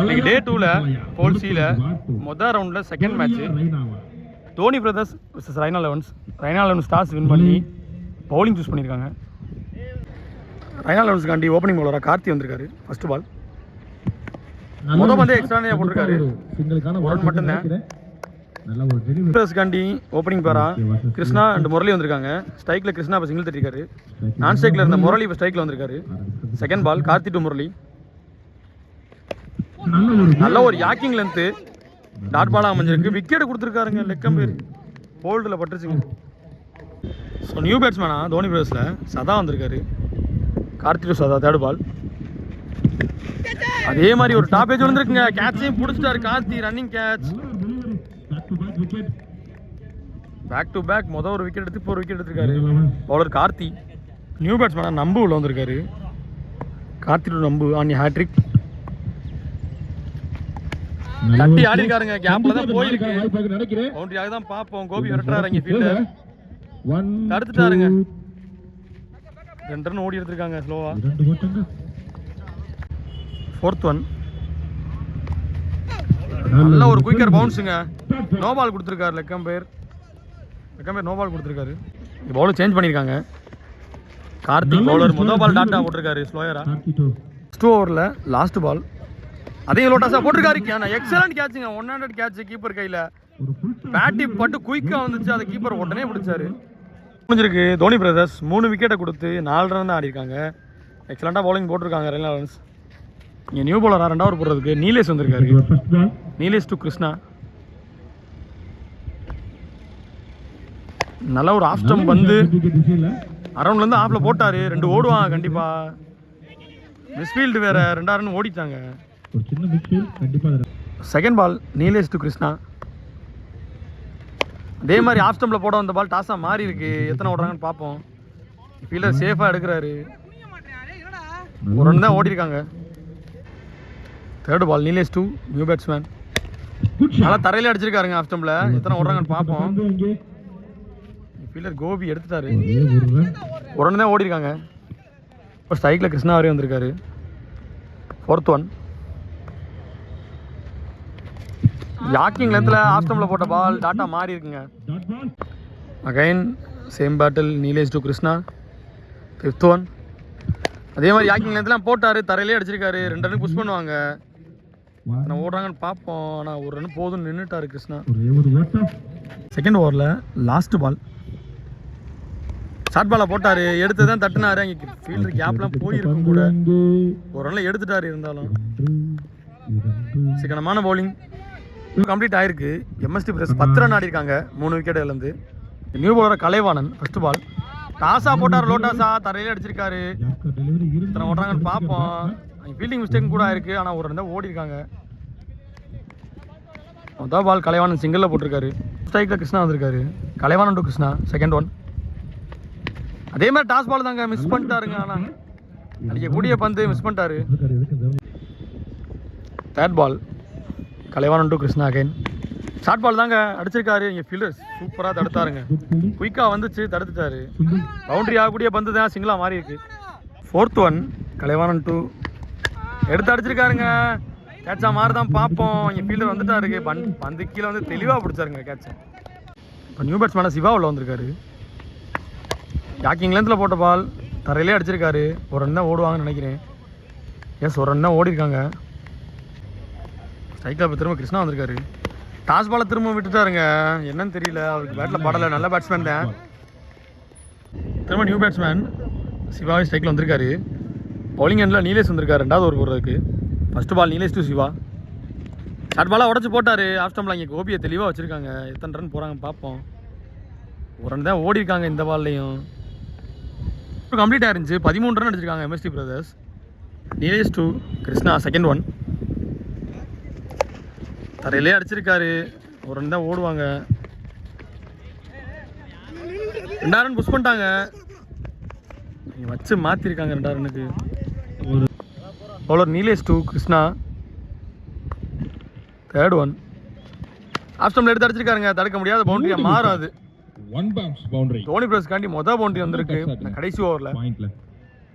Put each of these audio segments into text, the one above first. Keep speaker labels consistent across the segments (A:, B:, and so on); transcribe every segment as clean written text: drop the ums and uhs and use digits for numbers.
A: இன்னைக்கு டே 2ல போல் சியில் மொதல் ரவுண்டில் second match Dhoni brothers vs Raina elevens toss win பண்ணி பவுலிங் சூஸ் பண்ணியிருக்காங்க. ரைனா லெவன்ஸ்காண்டி ஓப்பனிங் பவுலராக கார்த்தி வந்திருக்காரு. ஃபர்ஸ்ட் பால் வந்து எக்ஸ்ட்ரா போட்டிருக்காரு, ஒரு மட்டும்தான். பிரதர்ஸ்காண்டி ஓப்பனிங் பேரா கிருஷ்ணா அண்ட் முரளி வந்திருக்காங்க. ஸ்ட்ரைக்கில் கிருஷ்ணா இப்போ சிங்கிள் தட்டிருக்காரு. நான் ஸ்ட்ரைக்கில் இருந்த முரளி இப்போ ஸ்ட்ரைக்கில் வந்திருக்காரு. Second ball Karthi to Murali. நல்ல ஒரு யாக்கிங் லென்த்து டாட் பாலாக அமைஞ்சிருக்கு. விக்கெட் கொடுத்துருக்காருங்க, லெக்கம் பேர் ஹோல்டில் பட்டுருச்சுங்க. ஸோ நியூ பேட்ஸ்மேனா தோனி பிரதர்ஸில் சதா வந்திருக்காரு. Karthi to Sadha third ball. அதே மாதிரி ஒரு டாப் ஏஜ் வந்துருக்குங்க. கேட்சையும் பிடிச்சிட்டாரு Karthi, running catch. Back to back மொதல் ஒரு விக்கெட் எடுத்து இப்போ ஒரு விக்கெட் எடுத்திருக்காரு பவுலர் கார்த்தி. நியூ பேட்ஸ்மேனா நம்பு உள்ள வந்திருக்காரு. கார்த்தி டு நம்பு ஆன் ஹேட்ரிக். தட்டி ஆடி இருக்காருங்க, கேப்ல தான் போயிருக்கு. பவுண்டரியாக தான் பார்ப்போம். கோபி விரட்டுறாரு இங்க ஃபீல்டர், தடுத்துட்டாருங்க. 2 ரன் ஓடி எடுத்திருக்காங்க ஸ்லோவா. ஃபோர்த் ஒன் நல்ல ஒரு குயிக்கர் பவுன்ஸுங்க. நோ பால் கொடுத்துருக்காரு. லெக்கம் பேர் நோ பால் கொடுத்துருக்காரு. பவுலர் சேஞ்ச் பண்ணியிருக்காங்க. கார்த்திக் பவுலர் முதல் பால் டாட்டா போட்டிருக்காரு ஸ்லோயரா. 2 ஓவரில் லாஸ்ட் பால் அதையும் லோட்டாஸா போட்டிருக்காரு. எக்ஸலண்ட் கேட்சுங்க, 100 கேட்ச் கீப்பர் கையில். பேட்டி பட்டு குயிக்காக வந்துச்சு, அதை கீப்பர் உடனே பிடிச்சாரு. முடிஞ்சிருக்கு. தோனி பிரதர்ஸ் 3 விக்கெட்டை கொடுத்து 4 ரன் தான் ஆடிருக்காங்க. எக்ஸலண்ட்டாக பவுலிங் போட்டிருக்காங்க ரைனா லெவன்ஸ். இங்கே நியூ பவுலராக 2 ஓவர் போடுறதுக்கு நீலேஷ் வந்திருக்காரு. நீலேஷ் டு கிருஷ்ணா. நல்ல ஒரு ஆஃப் ஸ்டம்ப் வந்து அரௌண்ட்லேருந்து ஆஃபில் போட்டார். 2 ஓடுவாங்க கண்டிப்பாக. மிஸ்ஃபீல்டு வேறு 2 ரன் ஓடிட்டாங்க. Second ball Nilesh to Krishna. அதே மாதிரி ஆஃப் ஸ்டம்பில் போட வந்த பால் டாஸாக மாறி இருக்கு. எத்தனை ஓடுறாங்கன்னு பார்ப்போம். ஃபீல்டர் சேஃபாக எடுக்கிறாரு. ஒரு ரன் தான் ஓடிருக்காங்க. Third ball Nilesh to new batsman. நல்லா தரையில் அடிச்சிருக்காருங்க ஆஃப் ஸ்டம்பில். எத்தனை ஓடுறாங்கன்னு பார்ப்போம். ஃபீல்டர் கோபி எடுத்துட்டாரு. ஒரு ரன் தான் ஓடிருக்காங்க. இப்போ ஸ்ட்ரைக்கில் கிருஷ்ணா வரையும் வந்திருக்காரு. ஃபோர்த் ஒன் யாக்கிங் லென்த்தில் ஆஃப் ஸ்டம்பில் போட்ட பால் டாட்டா மாறி இருக்குங்க. Again same battle Nilesh to Krishna. 5th one அதே மாதிரி யாக்கிங் லென்த்லாம் போட்டார், தரையிலே அடிச்சிருக்காரு. 2 ரன் புஷ் பண்ணுவாங்க. நான் ஓடுறாங்கன்னு பார்ப்போம். ஆனால் ஒரு ரன் போதும் நின்றுட்டாரு கிருஷ்ணா. செகண்ட் ஓவரில் லாஸ்ட் பால் ஷார்ட் பாலாக போட்டார். எடுத்து தான் தட்டினாரு. அங்கே ஃபீல்டர் கேப்லாம் போயிருக்கும் கூட. ஒரு ரன்ல எடுத்துட்டாரு. இருந்தாலும் சிக்கனமான பவுலிங் கம்ப்ளீட் ஆயிருக்கு. எம்எஸ்டி பிரஸ் 10 ரன் ஆடிருக்காங்க 3 விக்கெட் இழந்து. New bowler Kalaivanan first ball டாஸா போட்டார். லோட்டாஸா தரையிலே அடிச்சிருக்காரு. இத்தனை ஓடுறாங்கன்னு பார்ப்போம். ஃபீல்டிங் மிஸ்டேக் கூட ஆயிருக்கு. ஆனால் ஒரு ரன் தான் ஓடி இருக்காங்க. முதல் பால் கலைவாணன் சிங்கிளில் போட்டிருக்காரு. ஸ்ட்ரைக்கில் கிருஷ்ணா வந்திருக்காரு. Kalaivanan to Krishna. Second one அதே மாதிரி டாஸ் பால் தாங்க மிஸ் பண்ணிட்டாருங்க. ஆனால் அடிக்கக்கூடிய பந்து மிஸ் பண்ணிட்டாரு. Third ball Kalaivanan to Krishna. Again short ball தாங்க அடிச்சிருக்காரு. இங்கே ஃபீல்டர் சூப்பராக தடுத்தாருங்க. குயிக்காக வந்துச்சு, தடுத்துட்டாரு. பவுண்டரி ஆகக்கூடிய பந்து தான் சிங்கிளாக மாறி இருக்கு. ஃபோர்த் ஒன் கலைவாணன் டு எடுத்து அடிச்சிருக்காருங்க. கேட்சா மாறி தான் பார்ப்போம். இங்கே ஃபீல்டர் வந்துட்டாரு. பந்து கீழே வந்து தெளிவாக பிடிச்சாருங்க கேட்சை. இப்போ நியூ பேட்ஸ்மேனாக சிவா உள்ள வந்திருக்காரு. யாக்கிங் லென்த்தில் போட்ட பால் தரையிலே அடிச்சிருக்காரு. ஒரு ரன் தான் ஓடுவாங்கன்னு நினைக்கிறேன். எஸ், ஒரு ரன் தான் ஓடிருக்காங்க. ஸ்ட்ரைக்கில் இப்போ திரும்ப கிருஷ்ணா வந்திருக்காரு. டாஸ் பாலை திரும்ப விட்டுட்டாருங்க. என்னன்னு தெரியல, அவருக்கு பேட்டில் படலை. நல்ல பேட்ஸ்மேன் தான். திரும்ப நியூ பேட்ஸ்மேன் சிவாவே ஸ்ட்ரைக்கில் வந்திருக்காரு. பவுலிங் எண்டில் நீலேஷ் வந்திருக்காரு 2வது ஓவர் போடுறதுக்கு. First ball Nilesh to Siva. Short பாலாக உடச்சி போட்டார். ஆஃப் ஸ்டம்பில் இங்கே கோபியை தெளிவாக வச்சுருக்காங்க. எத்தனை ரன் போகிறாங்க பார்ப்போம். ஒரு ரன் தான் ஓடிருக்காங்க இந்த பால்லையும். கம்ப்ளீட் ஆயிருந்துச்சு. 13 ரன் அடிச்சிருக்காங்க MST brothers. Nilesh to Krishna. Second one தரையிலே அடிச்சிருக்காரு. ஒரு ரன் தான் ஓடுவாங்க. 2 ரன் புஷ் பண்ணிட்டாங்க. வச்சு மாற்றிருக்காங்க 2 ரன்னுக்கு. Bowler Nilesh to Krishna. Third one off ஸ்டம்பில் எடுத்து அடிச்சிருக்காருங்க. தடுக்க முடியாத பவுண்டரியாக மாறும். அது தோனி பிரதர்ஸ்காண்டி மொதல் பவுண்டரி வந்திருக்கு கடைசி ஓவரில்.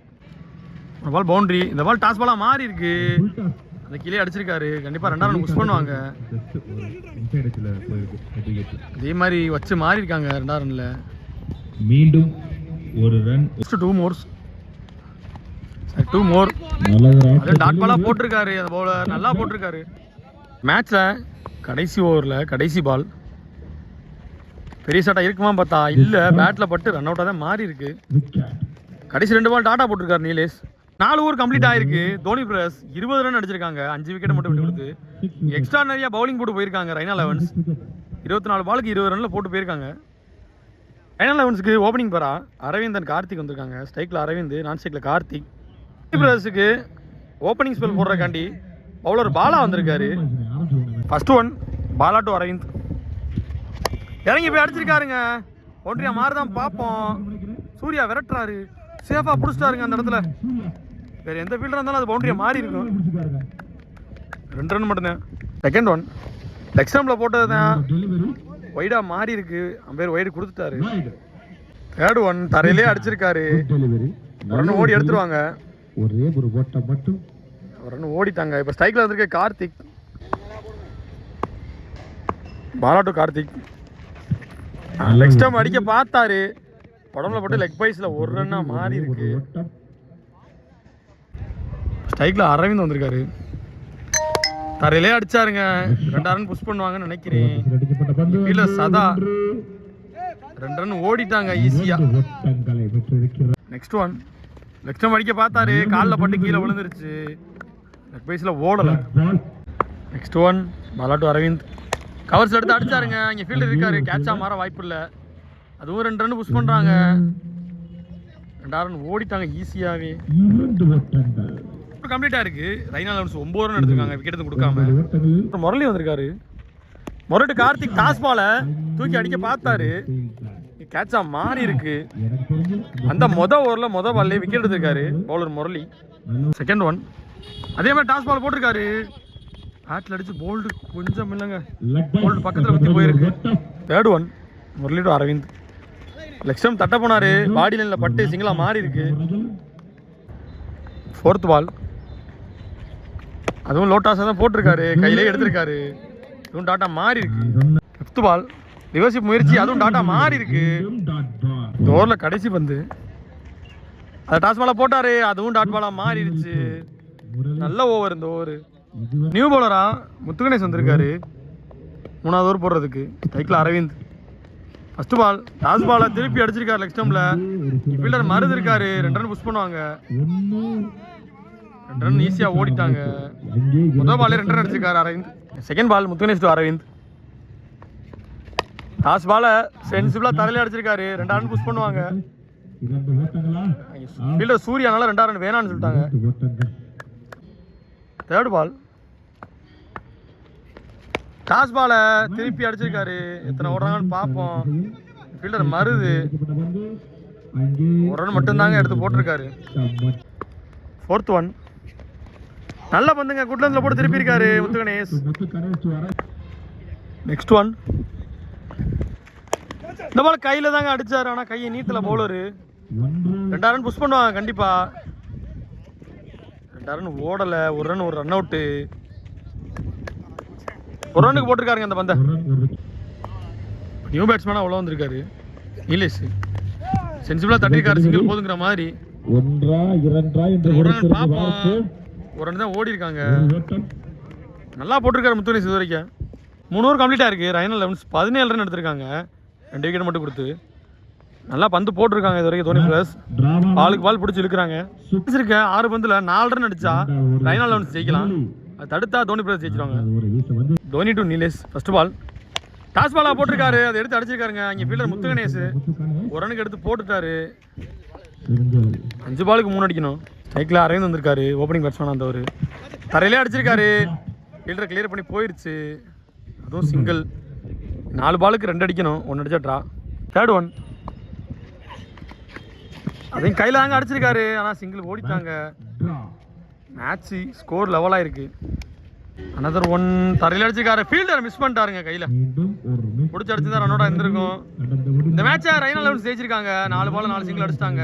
A: ஒரு பால் பவுண்டரி. இந்த பால் டாஸ் பாலாக மாறி இருக்கு. அந்த கீழே அடிச்சிருக்காரு. கண்டிப்பாக 2 ரன் புஷ் பண்ணுவாங்க. அதே மாதிரி வச்சு மாறி இருக்காங்க 2 ரன்ல.
B: மீண்டும் ஒரு ரன்.
A: 2 மோர்ஸ். 2 மோர். அது டாட் பாலா போட்டிருக்காரு. அந்த பவுலர் நல்லா போட்டிருக்காரு. மேட்ச்சில் கடைசி ஓவரில் கடைசி பால் பெரிய ஷாட்டாக இருக்குமா பார்த்தா இல்லை, பேட்டில் பட்டு ரன் அவுட்டாக தான் மாறி இருக்கு. கடைசி 2 பால் டாட்டா போட்டிருக்காரு நீலேஷ். 4 ஓவர் கம்ப்ளீட் ஆயிருக்கு. தோனி பிரதர்ஸ் 20 ரன் அடிச்சிருக்காங்க. 5 விக்கெட் மட்டும் விட்டு கொடுத்து எக்ஸ்ட்ரா நிறைய பவுலிங் போட்டு போயிருக்காங்க. ரைனா லெவன்ஸ் 24 பாலுக்கு 20 ரன்ல போட்டு போயிருக்காங்க. ரைனா லெவன்ஸுக்கு ஓப்பனிங் பேரா அரவிந்தன் கார்த்திக் வந்திருக்காங்க. ஸ்ட்ரைக்கில் அரவிந்த், நான் ஸ்ட்ரைக்கில் கார்த்திக். தோனி பிரதர்ஸுக்கு ஓப்பனிங் ஸ்பெல் போடுறக்காண்டி பவுலர் பாலா வந்திருக்காரு. ஃபர்ஸ்ட் ஒன் பாலா டு அரவிந்த். இறங்கி போய் அடிச்சிருக்காருங்க. ஒன்றியா மாறுதான் பார்ப்போம். சூர்யா விரட்டுறாரு. சேஃபாக பிடிச்சிட்டாருங்க அந்த இடத்துல. வேறு எந்த ஃபீல்டராக இருந்தாலும் அது பவுண்டரியை மாறி இருக்கும். 2 ரன் மட்டும்தான். செகண்ட் ஒன் லெக் ஸ்டம்பில் போட்டது தான் ஒய்டாக மாறி இருக்கு. அம்பேர் ஒய்டு கொடுத்துட்டாரு. தேர்ட் ஒன் தரையிலே அடிச்சிருக்காரு. 1 ரன் ஓடி எடுத்துருவாங்க.
B: ஒரே ஒரு ஓட்டம் மட்டும்.
A: 1 ரன் ஓடிட்டாங்க. இப்போ ஸ்ட்ரைக்கில் வந்திருக்க Karthik. Bala to Karthik. Leg stump அடிக்க பார்த்தாரு. உடம்புல போட்டு லெக் பைஸில் 1 ரன்னா மாறி இருக்கு. ஸ்ட்ரைக்கில் அரவிந்த் வந்திருக்காரு. தரையிலே அடிச்சாருங்க. 2 ரன் புஷ் பண்ணுவாங்கன்னு நினைக்கிறேன். ஃபீல்டர் சதா 2 ரன் ஓடிட்டாங்க ஈஸியா. நெக்ஸ்ட் ஒன் லெக் ஸ்டம்ப் அடிக்க பார்த்தாரு. காலில் பட்டு கீழே விழுந்துருச்சு. லெக் பைஸில் ஓடலை. நெக்ஸ்ட் ஒன் பாலா டு அரவிந்த். கவர்ஸ் எடுத்து அடிச்சாருங்க. இங்கே ஃபீல்டர் இருக்காரு. கேட்சாக மாற வாய்ப்பு இல்லை. அதுவும் 2 ரன் புஷ் பண்ணுறாங்க. 2 ரன் ஓடிட்டாங்க ஈஸியாகவே. கம்ப்ளீட்டாக இருக்கு. ரைனா லெவன்ஸ் 9 ரன் எடுத்திருக்காங்க விக்கெட் எதுவும் கொடுக்காம. முரளி வந்திருக்காரு. முரட்டு கார்த்திக் டாஸ் பால தூக்கி அடிக்க பார்த்தாரு. கேட்சா மாறி இருக்கு. அந்த ஓவரில் பால்லே விக்கெட் எடுத்திருக்காரு பவுலர் முரளி. செகண்ட் ஒன் அதே மாதிரி டாஸ் பால் போட்டிருக்காரு. பேட்டில் அடிச்சு போல்டு கொஞ்சம் இல்லைங்க. போல்டு பக்கத்தில் ஊற்றி போயிருக்கு. Third one Murali to Aravind. Leg stump தட்ட போனாரு. பாடி லைனில் பட்டு சிங்கிளாக மாறி இருக்கு. ஃபோர்த் பால் அதுவும் லோட்டாஸாக தான் போட்டிருக்காரு. கையிலே எடுத்திருக்காரு. அதுவும் டாட்டா மாறி இருக்கு. ஃபிஃப்த் பால் ரிவர்ஷிப் முயற்சி. அதுவும் டாட்டா மாறி இருக்கு. இந்த ஓவரில் கடைசி பந்து அதை டாஸ் பாலாக போட்டாரு. அதுவும் டாட் பாலாக மாறிடுச்சு. நல்ல ஓவர் இந்த ஓவர். நியூ பவுலரா முத்துகணேஷ் வந்திருக்காரு 3வது ஓவர் போடுறதுக்கு. ஸ்ட்ரைக்கில் அரவிந்த். ஃபர்ஸ்ட் பால் டாஸ் பாலை திருப்பி அடிச்சிருக்காரு லெக் ஸ்டம்பில். ஃபீல்டர் மருது இருக்காரு. 2 ரன் புஷ் பண்ணுவாங்க. 2 ரன் ஈஸியாக ஓடிட்டாங்க. முதல் பாலே 2 ரன் அடிச்சிருக்காரு Aravind. Second ball Muthuganesh to Aravind. Toss பாலை சென்சிபிளாக தரையில அடிச்சிருக்காரு. 2 ரன் புஷ் பண்ணுவாங்க. ஃபீல்டர் சூர்யானால 2 ரன் வேணான்னு சொல்லிட்டாங்க. தேர்ட் பால் டாஸ் பாலை திருப்பி அடிச்சிருக்காரு. எத்தனை ஓடுறாங்கன்னு பார்ப்போம். ஃபீல்டர் மருது 1 ரன் மட்டும்தாங்க எடுத்து போட்டிருக்காரு. ஃபோர்த் ஒன் நல்ல பந்துங்க. குட்லன்ஸ்ல போட்டு திருப்பி இருக்காரு முத்துகணேஷ். நெக்ஸ்ட் ஒன் இந்த பால் கையில் தாங்க அடிச்சாரு. ஆனால் கையை நீட்டல பவுலரு. 2 ரன் புஷ் பண்ணுவாங்க கண்டிப்பா. 2 ரன் ஓடலை. 1 ரன் ஒரு ரன் அவுட்டு. 1 ரன்னுக்கு போட்டிருக்காருங்க அந்த பந்தை. நியூ பேட்ஸ்மேனா உள்ள வந்திருக்காரு நீலேஷ். சென்சிபிளா தட்டிருக்காரு. சிங்கிள் போதுங்கிற மாதிரி. 1 ரன் பார்ப்போம். 1 ரன் தான் ஓடி இருக்காங்க. நல்லா போட்டிருக்காரு முத்துகணேஷ் இது வரைக்கும். 3 ஓவர் கம்ப்ளீட் ஆயிருக்கு. ரைனா லெவன்ஸ் 17 ரன் எடுத்திருக்காங்க. 2 விக்கெட் மட்டும் கொடுத்து நல்லா பந்து போட்டிருக்காங்க இது வரைக்கும். தோனி பிளஸ் பாலுக்கு பால் பிடிச்சி இழுக்கிறாங்க. பிடிச்சிருக்க 6 பந்தில் 4 ரன் அடிச்சா ரைனா லெவன்ஸ் ஜெயிக்கலாம். அது தடுத்தா தோனி பிளஸ் ஜெயிச்சிருவாங்க. Dhoni to Nilesh. First ball toss பாலா போட்டிருக்காரு. அதை எடுத்து அடிச்சிருக்காருங்க. இங்கே ஃபீல்டர் முத்துகணேஷ் 1 ரனுக்கு எடுத்து போட்டுட்டாரு. 5 பாலுக்கு 3 அடிக்கணும். ஸ்ட்ரைக்கில் அரவிந்த் வந்திருக்காரு. ஓப்பனிங் பேட்ஸ்மேன் அந்த ஒரு தரையிலே அடிச்சிருக்காரு. ஃபீல்டரை கிளியர் பண்ணி போயிடுச்சு. அதுவும் சிங்கிள். 4 பாலுக்கு 2 அடிக்கணும். 1 அடிச்சா ட்ரா. தேர்ட் ஒன் அதையும் கையில் தாங்க அடிச்சிருக்காரு. ஆனால் சிங்கிள் ஓடிட்டாங்க. மேட்ச்சு ஸ்கோர் லெவலாக இருக்கு. அனதர் ஒன் தரையில் அடிச்சிருக்காரு. ஃபீல்டர் மிஸ் பண்ணிட்டாருங்க. கையில் பிடிச்சி அடிச்சிருந்தா ரன்னோட இருந்திருக்கும். இந்த மேட்சை ரைனா லெவன்ஸ் ஜெயிச்சிருக்காங்க. 4 பால் 4 சிங்கிள் அடிச்சிட்டாங்க.